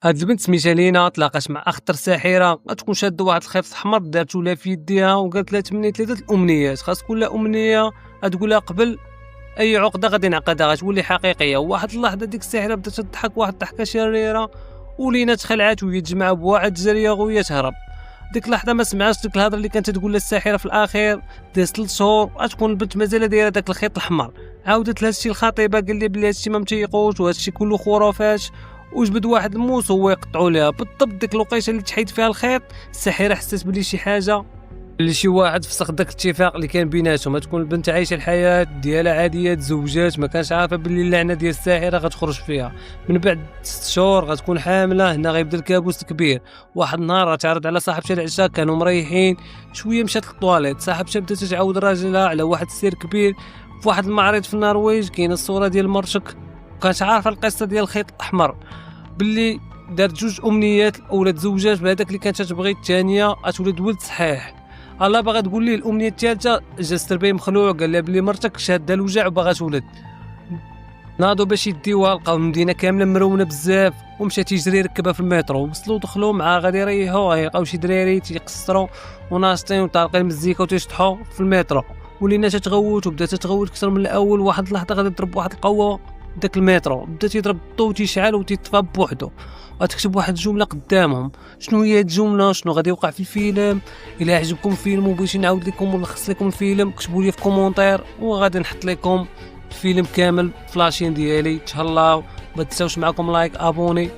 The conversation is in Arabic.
هاد البنت سميتها لينا تلاقات مع اخطر ساحره، غتكون شاده واحد الخيط احمر دارتو لها في يديها وقالت لها تمني ثلاثه الامنيات، خاص كل امنيه غتقولها قبل اي عقده غادي نعقدها غتولي حقيقيه. وواحد اللحظه ديك الساحره بدات تضحك واحد الضحكه شريره، ولينا تخلعات وهي تجمع بواحد الجريه وهي تهرب. ديك اللحظه ما سمعاتش ديك الهضره اللي كانت تقول لها الساحره في الاخير. داز 3 شهور غتكون البنت مازال دايره داك الخيط الاحمر. عاودت لها الشيء الخطيبه، قال لي بلي هادشي ما متيقوش وهادشي كله خرافات، وجبد واحد الموس هو يقطعوا لها بالضبط ديك الوقيته اللي تحيد فيها الخيط. الساحره حسات بلي شي حاجه، اللي شي واحد فسخ داك الاتفاق اللي كان بيناتهم. تكون البنت عايشه الحياه ديالها عاديه، تزوجات، ما كانش عارفه بلي اللعنه ديال الساحره غتخرج فيها. من بعد 6 شهور غتكون حامله. هنا غيبدا الكابوس الكبير. واحد النهار غتعرض على صاحبتها العشاء، كانوا مريحين شويه، مشات للطواليت. صاحبتها بدات تعاود راجلها على واحد السير كبير في واحد المعرض في النرويج، كاينه الصوره ديال مرشك. كانت عارفه القصه ديال الخيط الاحمر، باللي دارت 2 امنيات، الاولى تزوجات بهذاك اللي كانت تبغي، الثانيه غتولد ولد صحيح. الله باغا تقول ليه الامنيه الثالثه، جا السربي مخلوع قال لها بلي مرتك شاده الوجع وباغا تولد. ناضوا باش يديوها، لقاو المدينه كامله مرونه بزاف، ومشى تيجري ركبها في المترو. وصلوا دخلوا معاه غادي يريحوا، غيلقاو شي دراري تيقصروا وناشطين وطالقين مزيكا وتيشطحوا في المترو. ولينا تتغوت وبدات تتغوت اكثر من الاول. واحد اللحظه غادي تضرب واحد القوه داك المترو، بدا تيضرب الضو تيشعل وتيطفى بوحدو. غتكتب واحد الجمله قدامهم. شنو هي هاد الجمله؟ شنو غادي يوقع في الفيلم؟ الا عجبكم الفيلم وبغيتي نعاود لكم ونلخص لكم الفيلم، كتبوا لي في كومونتير وغادي نحط لكم الفيلم كامل فلاشين ديالي. تهلاو، ما تنساوش معكم لايك، ابوني.